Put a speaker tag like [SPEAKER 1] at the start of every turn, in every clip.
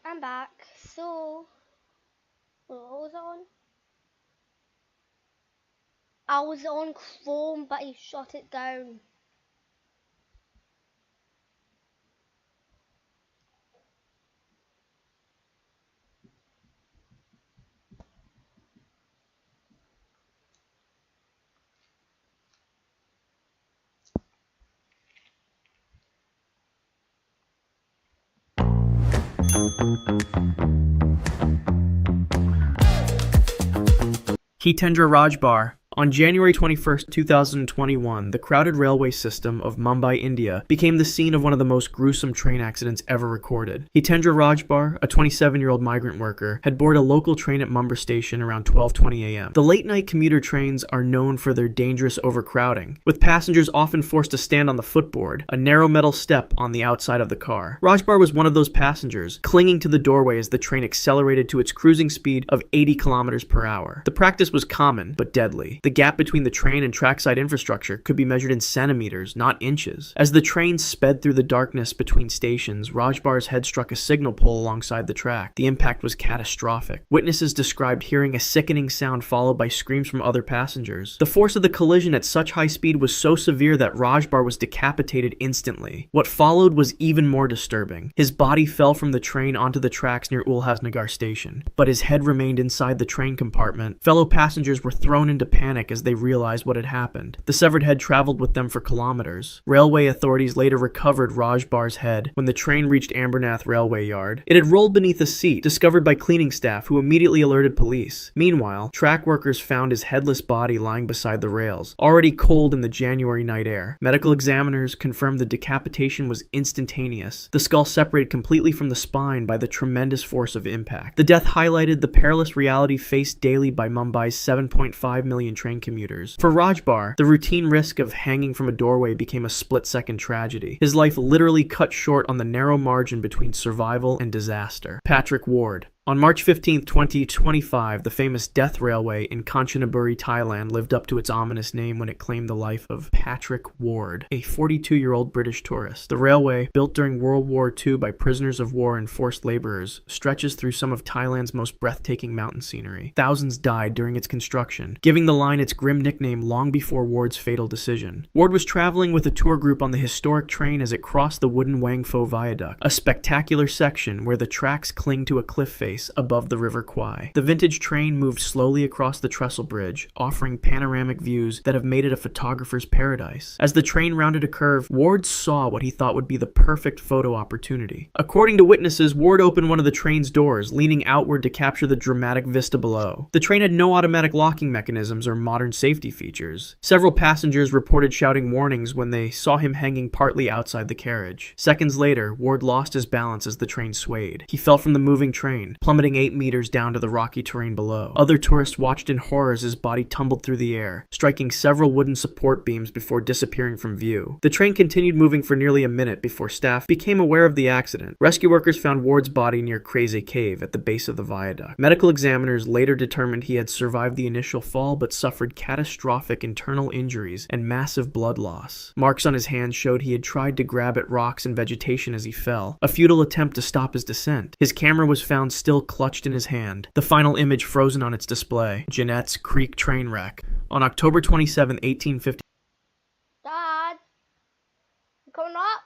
[SPEAKER 1] I'm back. So, what was I on? I was on Chrome, but he shut it down.
[SPEAKER 2] Hitendra Rajbar. On January 21st, 2021, the crowded railway system of Mumbai, India, became the scene of one of the most gruesome train accidents ever recorded. Hitendra Rajbar, a 27-year-old migrant worker, had boarded a local train at Mumbai station around 12:20 a.m. The late-night commuter trains are known for their dangerous overcrowding, with passengers often forced to stand on the footboard, a narrow metal step on the outside of the car. Rajbar was one of those passengers, clinging to the doorway as the train accelerated to its cruising speed of 80 kilometers per hour. The practice was common, but deadly. The gap between the train and trackside infrastructure could be measured in centimeters, not inches. As the train sped through the darkness between stations, Rajbar's head struck a signal pole alongside the track. The impact was catastrophic. Witnesses described hearing a sickening sound followed by screams from other passengers. The force of the collision at such high speed was so severe that Rajbar was decapitated instantly. What followed was even more disturbing. His body fell from the train onto the tracks near Ulhasnagar station, but his head remained inside the train compartment. Fellow passengers were thrown into panic as they realized what had happened. The severed head traveled with them for kilometers. Railway authorities later recovered Rajbar's head when the train reached Ambernath railway yard. It had rolled beneath a seat, discovered by cleaning staff who immediately alerted police. Meanwhile, track workers found his headless body lying beside the rails, already cold in the January night air. Medical examiners confirmed the decapitation was instantaneous. The skull separated completely from the spine by the tremendous force of impact. The death highlighted the perilous reality faced daily by Mumbai's 7.5 million train commuters. For Rajbar, the routine risk of hanging from a doorway became a split-second tragedy. His life literally cut short on the narrow margin between survival and disaster. Patrick Ward. On March 15, 2025, the famous Death Railway in Kanchanaburi, Thailand lived up to its ominous name when it claimed the life of Patrick Ward, a 42-year-old British tourist. The railway, built during World War II by prisoners of war and forced laborers, stretches through some of Thailand's most breathtaking mountain scenery. Thousands died during its construction, giving the line its grim nickname long before Ward's fatal decision. Ward was traveling with a tour group on the historic train as it crossed the wooden Wang Fo Viaduct, a spectacular section where the tracks cling to a cliff face above the River Kwai. The vintage train moved slowly across the trestle bridge, offering panoramic views that have made it a photographer's paradise. As the train rounded a curve, Ward saw what he thought would be the perfect photo opportunity. According to witnesses, Ward opened one of the train's doors, leaning outward to capture the dramatic vista below. The train had no automatic locking mechanisms or modern safety features. Several passengers reported shouting warnings when they saw him hanging partly outside the carriage. Seconds later, Ward lost his balance as the train swayed. He fell from the moving train, plummeting 8 meters down to the rocky terrain below. Other tourists watched in horror as his body tumbled through the air, striking several wooden support beams before disappearing from view. The train continued moving for nearly a minute before staff became aware of the accident. Rescue workers found Ward's body near Crazy Cave at the base of the viaduct. Medical examiners later determined he had survived the initial fall but suffered catastrophic internal injuries and massive blood loss. Marks on his hands showed he had tried to grab at rocks and vegetation as he fell, a futile attempt to stop his descent. His camera was found still clutched in his hand, the final image frozen on its display. Jeanette's Creek train wreck. On October 27, 1850.
[SPEAKER 1] Dad, you coming up?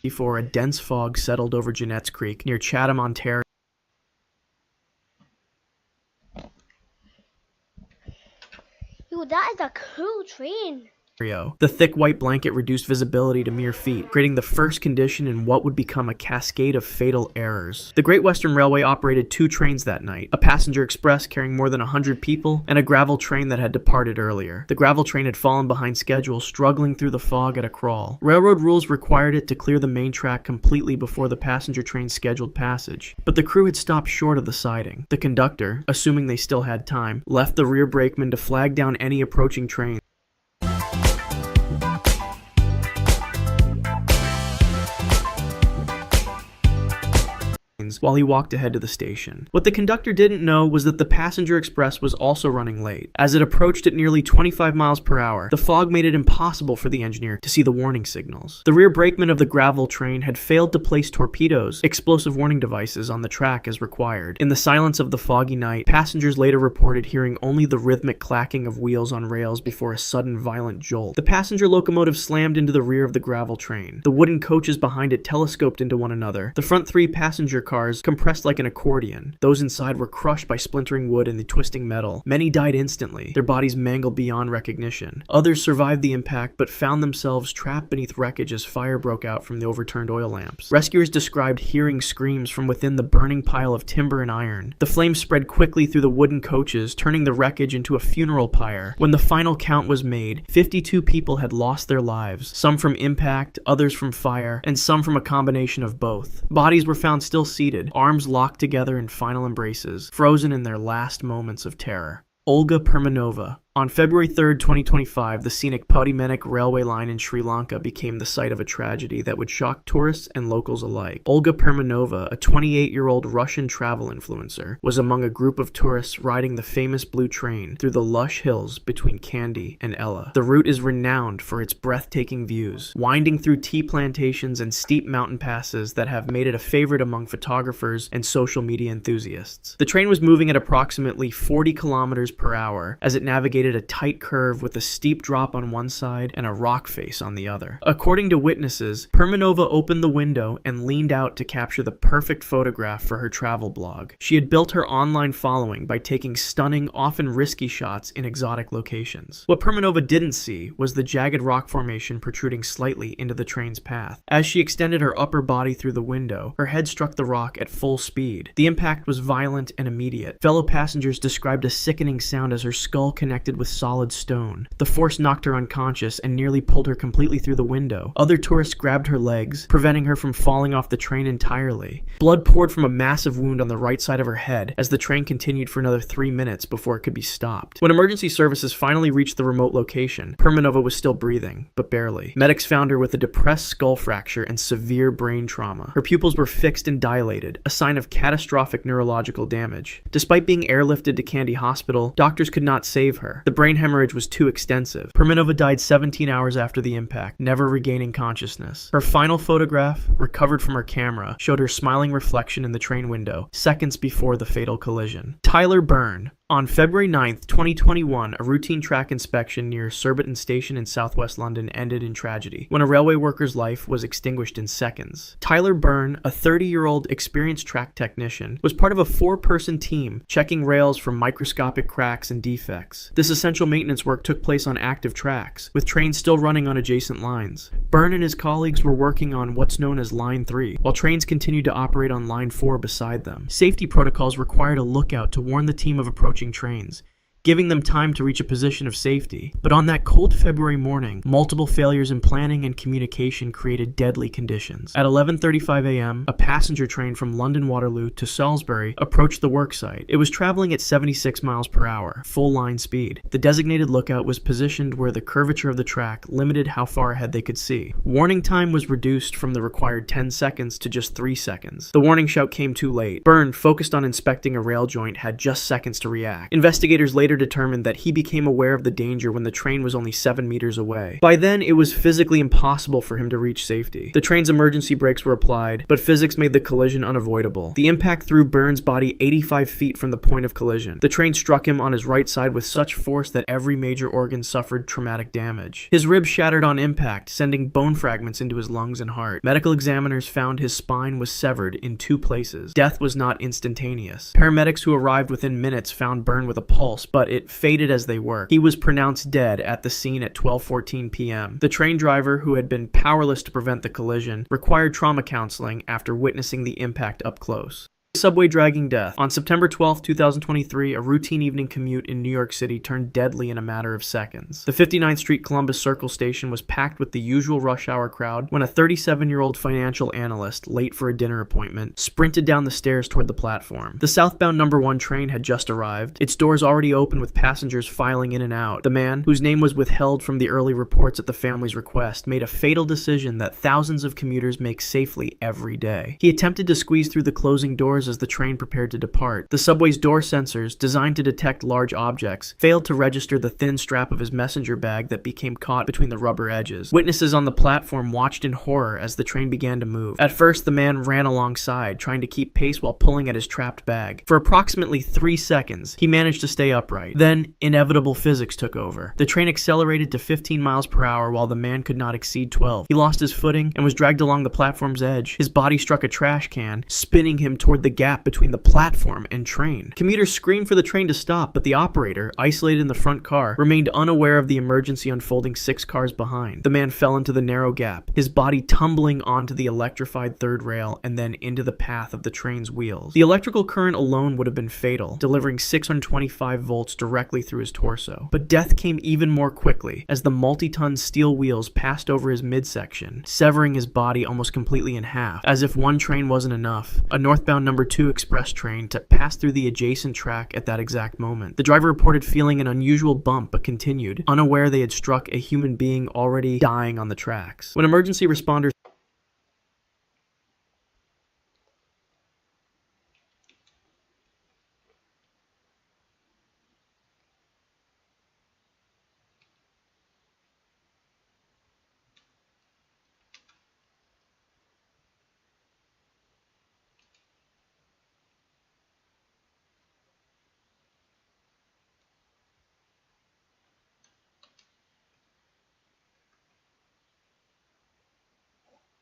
[SPEAKER 2] before a dense fog settled over Jeanette's Creek near Chatham, Ontario.
[SPEAKER 1] Yo, that is a cool train.
[SPEAKER 2] The thick white blanket reduced visibility to mere feet, creating the first condition in what would become a cascade of fatal errors. The Great Western Railway operated 2 trains that night, a passenger express carrying more than 100 people, and a gravel train that had departed earlier. The gravel train had fallen behind schedule, struggling through the fog at a crawl. Railroad rules required it to clear the main track completely before the passenger train's scheduled passage, but the crew had stopped short of the siding. The conductor, assuming they still had time, left the rear brakeman to flag down any approaching train. While he walked ahead to the station. What the conductor didn't know was that the passenger express was also running late. As it approached at nearly 25 miles per hour, the fog made it impossible for the engineer to see the warning signals. The rear brakeman of the gravel train had failed to place torpedoes, explosive warning devices, on the track as required. In the silence of the foggy night, passengers later reported hearing only the rhythmic clacking of wheels on rails before a sudden violent jolt. The passenger locomotive slammed into the rear of the gravel train. The wooden coaches behind it telescoped into one another. The front 3 passenger cars compressed like an accordion. Those inside were crushed by splintering wood and the twisting metal. Many died instantly, their bodies mangled beyond recognition. Others survived the impact but found themselves trapped beneath wreckage as fire broke out from the overturned oil lamps. Rescuers described hearing screams from within the burning pile of timber and iron. The flames spread quickly through the wooden coaches, turning the wreckage into a funeral pyre. When the final count was made, 52 people had lost their lives, some from impact, others from fire, and some from a combination of both. Bodies were found still seated, arms locked together in final embraces, frozen in their last moments of terror. Olga Permanova. On February 3, 2025, the scenic Podimenik railway line in Sri Lanka became the site of a tragedy that would shock tourists and locals alike. Olga Permanova, a 28-year-old Russian travel influencer, was among a group of tourists riding the famous blue train through the lush hills between Kandy and Ella. The route is renowned for its breathtaking views, winding through tea plantations and steep mountain passes that have made it a favorite among photographers and social media enthusiasts. The train was moving at approximately 40 kilometers per hour as it navigated a tight curve with a steep drop on one side and a rock face on the other. According to witnesses, Permanova opened the window and leaned out to capture the perfect photograph for her travel blog. She had built her online following by taking stunning, often risky shots in exotic locations. What Permanova didn't see was the jagged rock formation protruding slightly into the train's path. As she extended her upper body through the window, her head struck the rock at full speed. The impact was violent and immediate. Fellow passengers described a sickening sound as her skull connected with solid stone. The force knocked her unconscious and nearly pulled her completely through the window. Other tourists grabbed her legs, preventing her from falling off the train entirely. Blood poured from a massive wound on the right side of her head as the train continued for another 3 minutes before it could be stopped. When emergency services finally reached the remote location, Permanova was still breathing, but barely. Medics found her with a depressed skull fracture and severe brain trauma. Her pupils were fixed and dilated, a sign of catastrophic neurological damage. Despite being airlifted to Kandy Hospital, doctors could not save her. The brain hemorrhage was too extensive. Permanova died 17 hours after the impact, never regaining consciousness. Her final photograph, recovered from her camera, showed her smiling reflection in the train window, seconds before the fatal collision. Tyler Byrne. On February 9, 2021, a routine track inspection near Surbiton Station in southwest London ended in tragedy, when a railway worker's life was extinguished in seconds. Tyler Byrne, a 30-year-old experienced track technician, was part of a 4-person team checking rails for microscopic cracks and defects. This essential maintenance work took place on active tracks, with trains still running on adjacent lines. Byrne and his colleagues were working on what's known as Line 3, while trains continued to operate on Line 4 beside them. Safety protocols required a lookout to warn the team of approaching trains, giving them time to reach a position of safety. But on that cold February morning, multiple failures in planning and communication created deadly conditions. At 11:35 a.m., a passenger train from London Waterloo to Salisbury approached the worksite. It was traveling at 76 miles per hour, full line speed. The designated lookout was positioned where the curvature of the track limited how far ahead they could see. Warning time was reduced from the required 10 seconds to just 3 seconds. The warning shout came too late. Byrne, focused on inspecting a rail joint, had just seconds to react. Investigators later later determined that he became aware of the danger when the train was only 7 meters away. By then, it was physically impossible for him to reach safety. The train's emergency brakes were applied, but physics made the collision unavoidable. The impact threw Burns' body 85 feet from the point of collision. The train struck him on his right side with such force that every major organ suffered traumatic damage. His ribs shattered on impact, sending bone fragments into his lungs and heart. Medical examiners found his spine was severed in 2 places. Death was not instantaneous. Paramedics who arrived within minutes found Burn with a pulse, but it faded as they worked. He was pronounced dead at the scene at 12:14 p.m. The train driver, who had been powerless to prevent the collision, required trauma counseling after witnessing the impact up close. Subway dragging death. On September 12, 2023, a routine evening commute in New York City turned deadly in a matter of seconds. The 59th Street Columbus Circle station was packed with the usual rush hour crowd when a 37-year-old financial analyst, late for a dinner appointment, sprinted down the stairs toward the platform. The southbound number 1 train had just arrived, its doors already open with passengers filing in and out. The man, whose name was withheld from the early reports at the family's request, made a fatal decision that thousands of commuters make safely every day. He attempted to squeeze through the closing doors as the train prepared to depart. The subway's door sensors, designed to detect large objects, failed to register the thin strap of his messenger bag that became caught between the rubber edges. Witnesses on the platform watched in horror as the train began to move. At first, the man ran alongside, trying to keep pace while pulling at his trapped bag. For approximately 3 seconds, he managed to stay upright. Then, inevitable physics took over. The train accelerated to 15 miles per hour while the man could not exceed 12. He lost his footing and was dragged along the platform's edge. His body struck a trash can, spinning him toward the gap between the platform and train. Commuters screamed for the train to stop, but the operator, isolated in the front car, remained unaware of the emergency unfolding 6 cars behind. The man fell into the narrow gap, his body tumbling onto the electrified third rail and then into the path of the train's wheels. The electrical current alone would have been fatal, delivering 625 volts directly through his torso. But death came even more quickly as the multi-ton steel wheels passed over his midsection, severing his body almost completely in half. As if one train wasn't enough, a northbound number 2 express train to pass through the adjacent track at that exact moment. The driver reported feeling an unusual bump but continued, unaware they had struck a human being already dying on the tracks. When emergency responders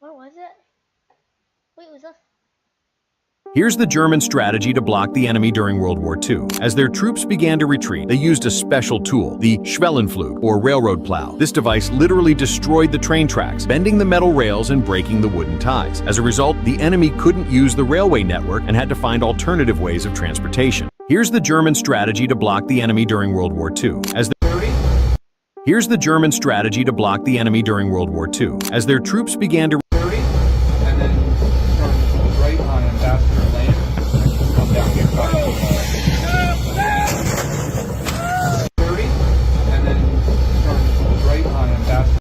[SPEAKER 1] What was it? Wait, was that?
[SPEAKER 3] Here's the German strategy to block the enemy during World War II. As their troops began to retreat, they used a special tool, the Schwellenflug, or railroad plow. This device literally destroyed the train tracks, bending the metal rails and breaking the wooden ties. As a result, the enemy couldn't use the railway network and had to find alternative ways of transportation. Here's the German strategy to block the enemy during World War II. Here's the German strategy to block the enemy during World War II. As their troops began to
[SPEAKER 4] and then turn right on Ambassador Lane and come down here. 30, and then turn right on Ambassador.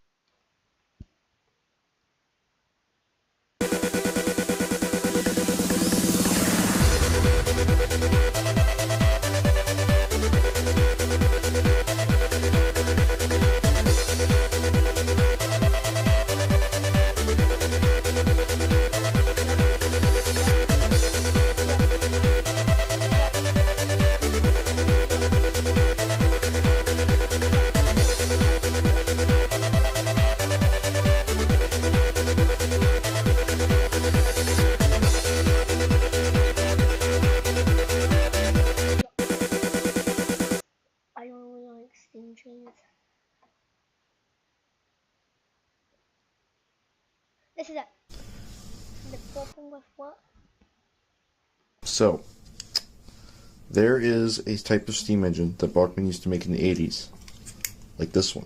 [SPEAKER 1] I don't really like steam trains. This is it. The problem with what?
[SPEAKER 5] So, there is a type of steam engine that Bachmann used to make in the 80s, like this one.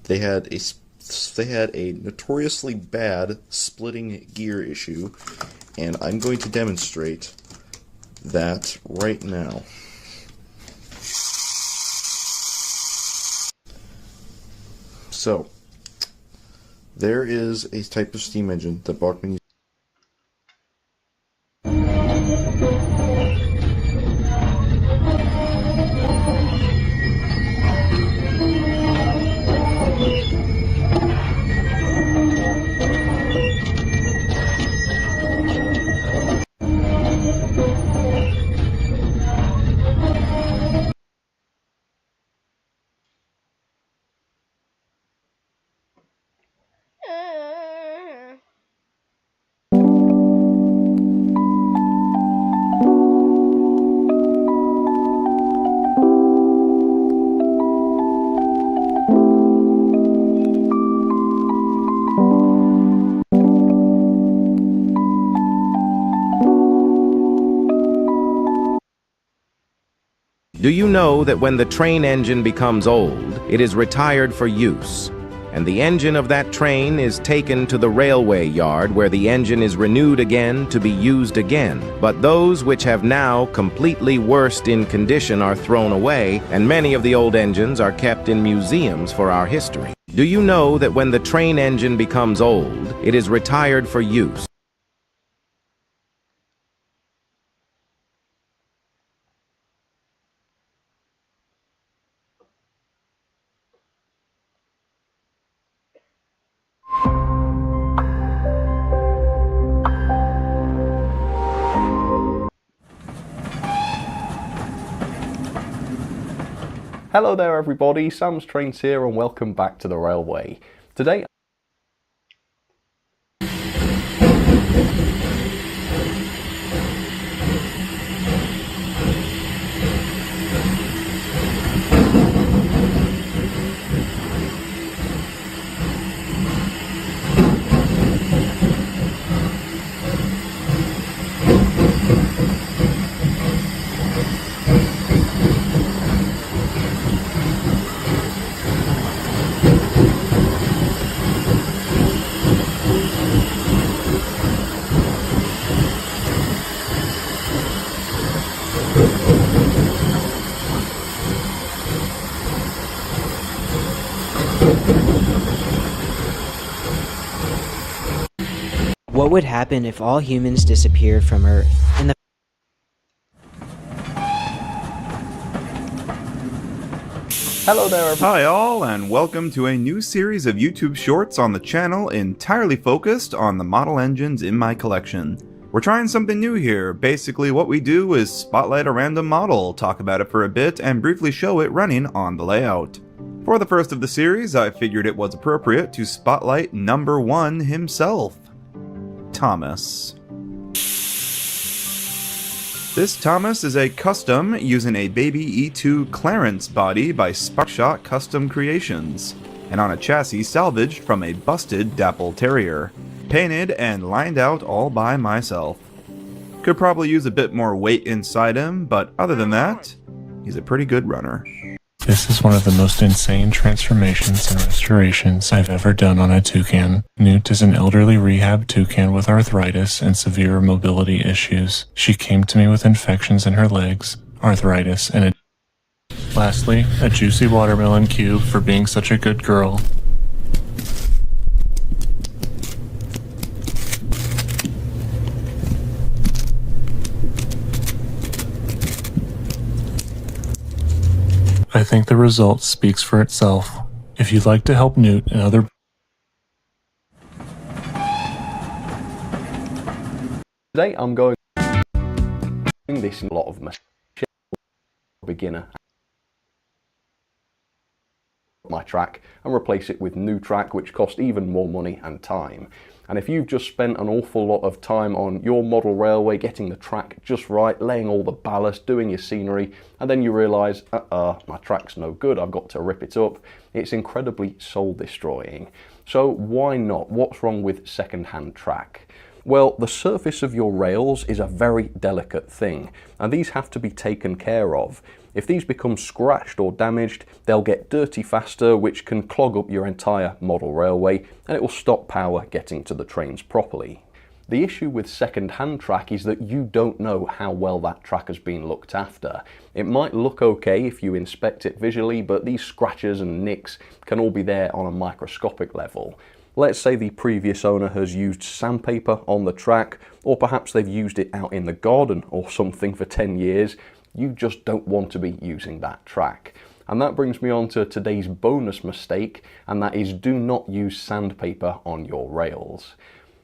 [SPEAKER 5] They had a notoriously bad splitting gear issue, and I'm going to demonstrate that right now. So, there is a type of steam engine that Bachmann used.
[SPEAKER 6] Do you know that when the train engine becomes old, it is retired for use? And the engine of that train is taken to the railway yard where the engine is renewed again to be used again. But those which have now completely worst in condition are thrown away, and many of the old engines are kept in museums for our history. Do you know that when the train engine becomes old, it is retired for use?
[SPEAKER 7] Hello there everybody, Sam's Trains here and welcome back to the railway. Today
[SPEAKER 8] What would happen if all humans disappeared from Earth? In the
[SPEAKER 7] Hello there everybody.
[SPEAKER 9] Hi all, and welcome to a new series of YouTube shorts on the channel entirely focused on the model engines in my collection. We're trying something new here. Basically what we do is spotlight a random model, talk about it for a bit, and briefly show it running on the layout. For the first of the series, I figured it was appropriate to spotlight number 1 himself, Thomas. This Thomas is a custom using a Baby E2 Clarence body by Sparkshot Custom Creations, and on a chassis salvaged from a busted Dapple Terrier, painted and lined out all by myself. Could probably use a bit more weight inside him, but other than that, he's a pretty good runner.
[SPEAKER 10] This is one of the most insane transformations and restorations I've ever done on a toucan. Newt is an elderly rehab toucan with arthritis and severe mobility issues. She came to me with infections in her legs, arthritis, and lastly, a juicy watermelon cube for being such a good girl. I think the result speaks for itself. If you'd like to help Newt and other...
[SPEAKER 7] Today I'm going this a lot of beginner my track and replace it with new track, which cost even more money and time. And if you've just spent an awful lot of time on your model railway getting the track just right, laying all the ballast, doing your scenery, and then you realise, my track's no good, I've got to rip it up, it's incredibly soul destroying. So why not? What's wrong with second-hand track? Well, the surface of your rails is a very delicate thing, and these have to be taken care of. If these become scratched or damaged, they'll get dirty faster, which can clog up your entire model railway, and it will stop power getting to the trains properly. The issue with second-hand track is that you don't know how well that track has been looked after. It might look okay if you inspect it visually, but these scratches and nicks can all be there on a microscopic level. Let's say the previous owner has used sandpaper on the track, or perhaps they've used it out in the garden or something for 10 years. You just don't want to be using that track. And that brings me on to today's bonus mistake, and that is do not use sandpaper on your rails.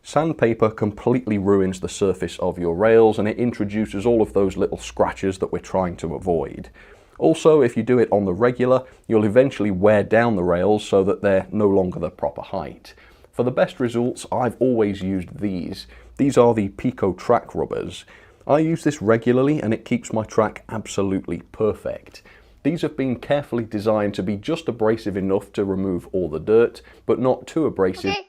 [SPEAKER 7] Sandpaper completely ruins the surface of your rails, and it introduces all of those little scratches that we're trying to avoid. Also, if you do it on the regular, you'll eventually wear down the rails so that they're no longer the proper height. For the best results, I've always used these. These are the Pico track rubbers. I use this regularly and it keeps my track absolutely perfect. These have been carefully designed to be just abrasive enough to remove all the dirt, but not too abrasive.
[SPEAKER 1] Okay.